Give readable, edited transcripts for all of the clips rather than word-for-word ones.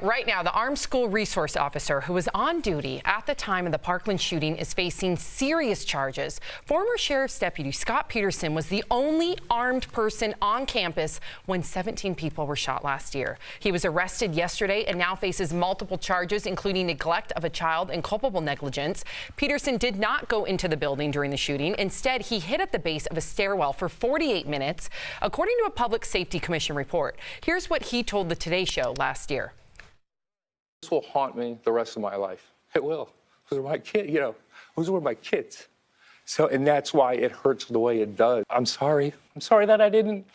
Right now, the armed school resource officer who was on duty at the time of the Parkland shooting is facing serious charges. Former Sheriff's Deputy Scott Peterson was the only armed person on campus when 17 people were shot last year. He was arrested yesterday and now faces multiple charges, including neglect of a child and culpable negligence. Peterson did not go into the building during the shooting. Instead, he hid at the base of a stairwell for 48 minutes, according to a Public Safety Commission report. Here's what he told the Today Show last year. This will haunt me the rest of my life. It will. Those are my kids, those were my kids. So, and that's why it hurts the way it does. I'm sorry. I'm sorry that I didn't.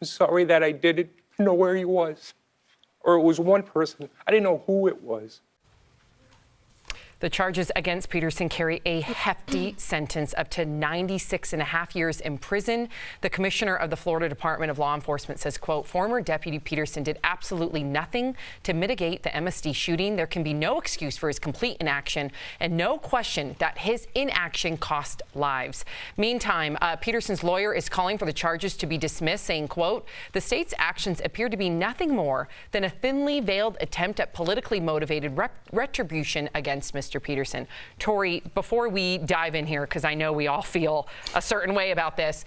I'm sorry that I didn't know where he was. Or it was one person. I didn't know who it was. The charges against Peterson carry a hefty sentence, up to 96.5 years in prison. The commissioner of the Florida Department of Law Enforcement says, quote, former Deputy Peterson did absolutely nothing to mitigate the MSD shooting. There can be no excuse for his complete inaction and no question that his inaction cost lives. Meantime, Peterson's lawyer is calling for the charges to be dismissed, saying, quote, the state's actions appear to be nothing more than a thinly veiled attempt at politically motivated retribution against Mr. Peterson. Tori, before we dive in here, because I know we all feel a certain way about this,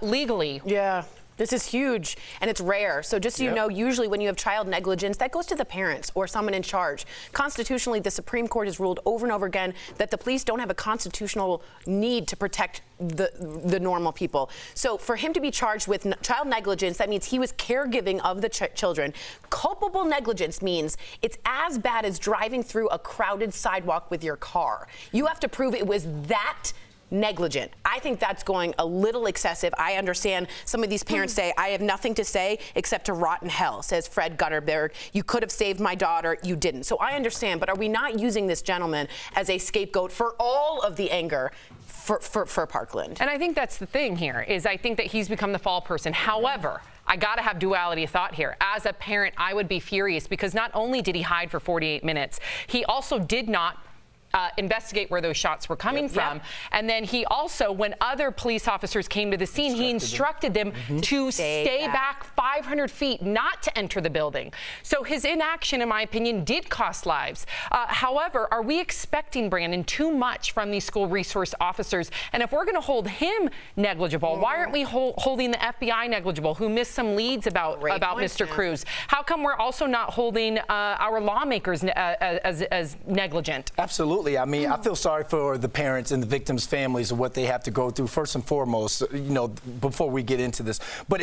legally. Yeah. This is huge, and it's rare. So just so you know, usually when you have child negligence, that goes to the parents or someone in charge. Constitutionally, the Supreme Court has ruled over and over again that the police don't have a constitutional need to protect the normal people. So for him to be charged with child negligence, that means he was caregiving of the children. Culpable negligence means it's as bad as driving through a crowded sidewalk with your car. You have to prove it was that negligent. I think that's going a little excessive. I understand some of these parents say, I have nothing to say except to rot in hell, says Fred Gutterberg. You could have saved my daughter. You didn't. So I understand, but are we not using this gentleman as a scapegoat for all of the anger for Parkland? And I think that's the thing here, is I think that he's become the fall person. However, I got to have duality of thought here. As a parent, I would be furious because not only did he hide for 48 minutes, he also did not investigate where those shots were coming from. And then he also, when other police officers came to the scene, he instructed them to stay back 500 feet, not to enter the building. So his inaction, in my opinion, did cost lives. However, are we expecting, Brandon, too much from these school resource officers? And if we're going to hold him negligible, why aren't we holding the FBI negligible, who missed some leads about Mr. Cruz? How come we're also not holding our lawmakers as negligent? Absolutely. I mean, I feel sorry for the parents and the victims' families and what they have to go through, first and foremost, before we get into this. But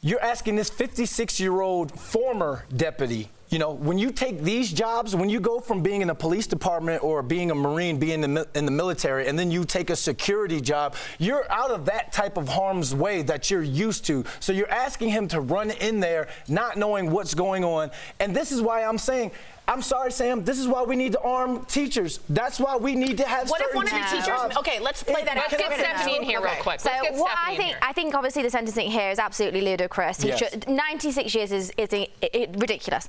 you're asking this 56-year-old former deputy, when you take these jobs, when you go from being in a police department or being a Marine, being in the military, and then you take a security job, you're out of that type of harm's way that you're used to. So you're asking him to run in there not knowing what's going on. And this is why I'm saying, I'm sorry, Sam, this is why we need to arm teachers. That's why we need to have What if one of your teachers... Okay, let's play that out. Let's get Stephanie in here real quick. So what I think obviously the sentencing here is absolutely ludicrous. 96 years is ridiculous.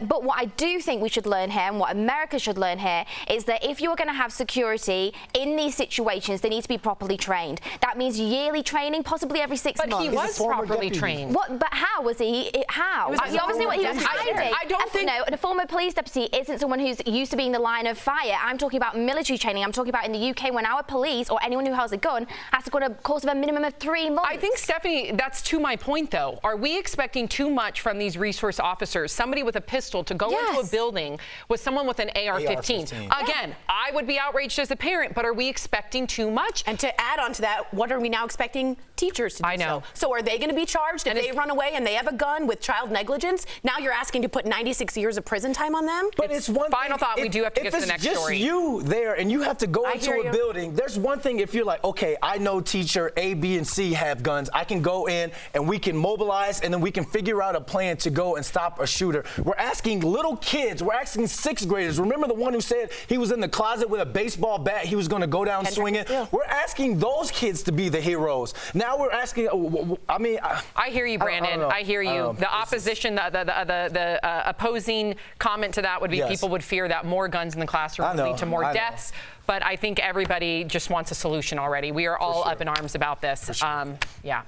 But what I do think we should learn here, and what America should learn here, is that if you are going to have security in these situations, they need to be properly trained. That means yearly training, possibly every 6 months. But he was properly trained. What? But how was he? How? He obviously he was hiding. I don't think... No, the former police deputy isn't someone who's used to being the line of fire. I'm talking about military training. I'm talking about in the UK when our police or anyone who has a gun has to go on a course of a minimum of 3 months. I think, Stephanie, that's to my point, though. Are we expecting too much from these resource officers? Somebody with a pistol to go into a building with someone with an AR-15. Again, I would be outraged as a parent, but are we expecting too much? And to add on to that, what are we now expecting teachers to do? I know. So are they going to be charged if they run away and they have a gun with child negligence? Now you're asking to put 96 years of prison time on them? But it's one final thought. We do have to get to the next story. If it's just you there and you have to go into a building, there's one thing if you're like, okay, I know teacher A, B, and C have guns. I can go in and we can mobilize and then we can figure out a plan to go and stop a shooter. We're asking little kids. We're asking 6th graders. Remember the one who said he was in the closet with a baseball bat, he was going to go down swinging? We're asking those kids to be the heroes. Now we're asking, I hear you, Brandon. I hear you. The opposition, the opposing comment to that would be people would fear that more guns in the classroom would lead to more deaths. But I think everybody just wants a solution already. We are all up in arms about this. Yeah.